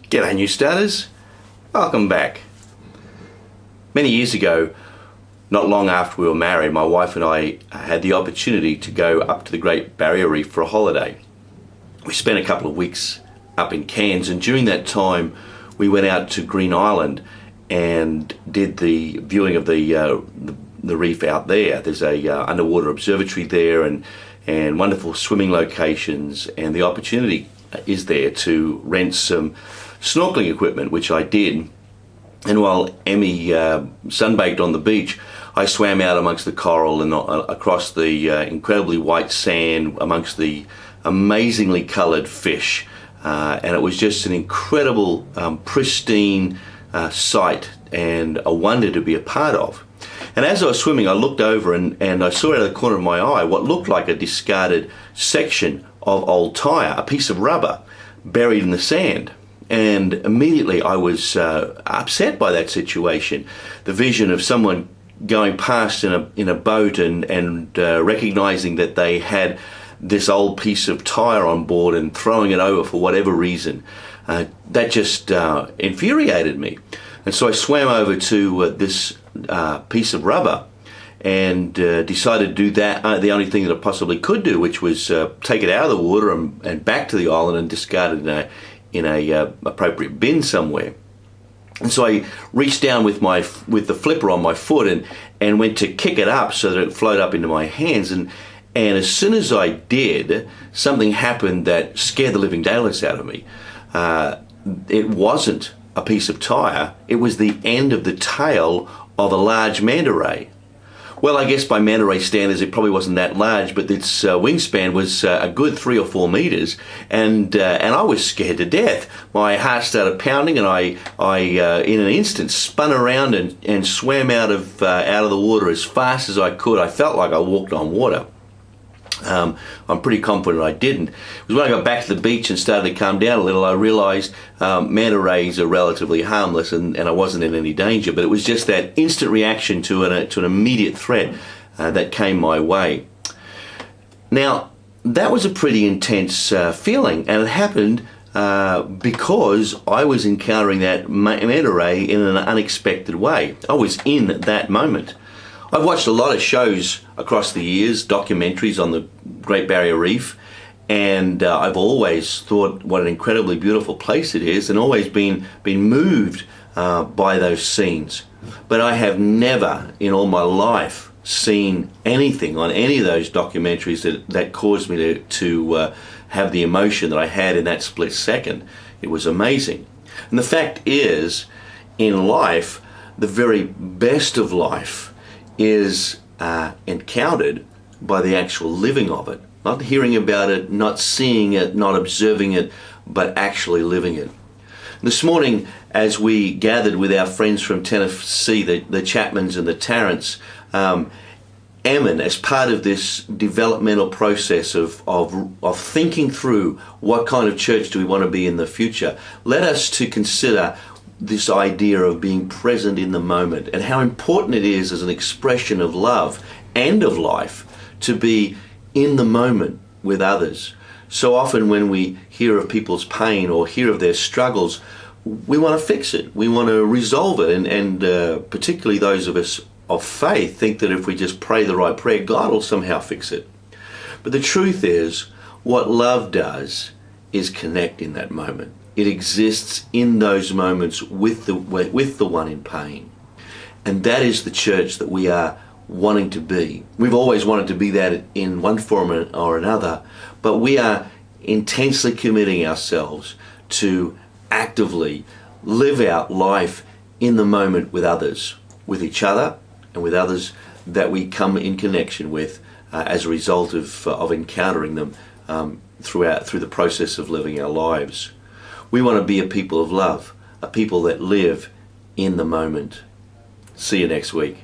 G'day new starters, welcome back. Many years ago, not long after we were married, my wife and I had the opportunity to go up to the Great Barrier Reef for a holiday. We spent a couple of weeks up in Cairns, and during that time we went out to Green Island and did the viewing of the reef out there. There's a underwater observatory there and wonderful swimming locations, and the opportunity is there to rent some snorkeling equipment, which I did. And while Emmy sunbaked on the beach, I swam out amongst the coral and across the incredibly white sand amongst the amazingly coloured fish, and it was just an incredible pristine sight and a wonder to be a part of. And as I was swimming, I looked over and I saw out of the corner of my eye what looked like a discarded section of old tyre, a piece of rubber buried in the sand. And immediately I was upset by that situation. The vision of someone going past in a boat and recognising that they had this old piece of tyre on board and throwing it over for whatever reason, that just infuriated me. And so I swam over to this piece of rubber and decided to do that, the only thing that I possibly could do, which was take it out of the water and back to the island and discard it in a appropriate bin somewhere. And so I reached down with the flipper on my foot and went to kick it up so that it flowed up into my hands, and as soon as I did, something happened that scared the living daylights out of me. It wasn't a piece of tyre, it was the end of the tail of a large manta ray. Well, I guess by manta ray standards it probably wasn't that large, but its wingspan was a good 3 or 4 meters, and I was scared to death. My heart started pounding, and I in an instant spun around and swam out of the water as fast as I could. I felt like I walked on water. I'm pretty confident I didn't. It was when I got back to the beach and started to calm down a little, I realised manta rays are relatively harmless and I wasn't in any danger, but it was just that instant reaction to an immediate threat that came my way. Now, that was a pretty intense feeling, and it happened because I was encountering that manta ray in an unexpected way. I was in that moment. I've watched a lot of shows across the years, documentaries on the Great Barrier Reef, and I've always thought what an incredibly beautiful place it is, and always been moved by those scenes. But I have never in all my life seen anything on any of those documentaries that caused me to have the emotion that I had in that split second. It was amazing. And the fact is, in life, the very best of life is encountered by the actual living of it. Not hearing about it, not seeing it, not observing it, but actually living it. This morning, as we gathered with our friends from Tennessee, the Chapmans and the Tarrants, Emin, as part of this developmental process of thinking through what kind of church do we want to be in the future, led us to consider this idea of being present in the moment and how important it is as an expression of love and of life to be in the moment with others. So often when we hear of people's pain or hear of their struggles, we want to fix it, we want to resolve it, and particularly those of us of faith think that if we just pray the right prayer, God will somehow fix it. But the truth is, what love does is connect in that moment. It exists in those moments with the one in pain. And that is the church that we are wanting to be. We've always wanted to be that in one form or another, but we are intensely committing ourselves to actively live out life in the moment with others, with each other and with others that we come in connection with as a result of encountering them through the process of living our lives. We want to be a people of love, a people that live in the moment. See you next week.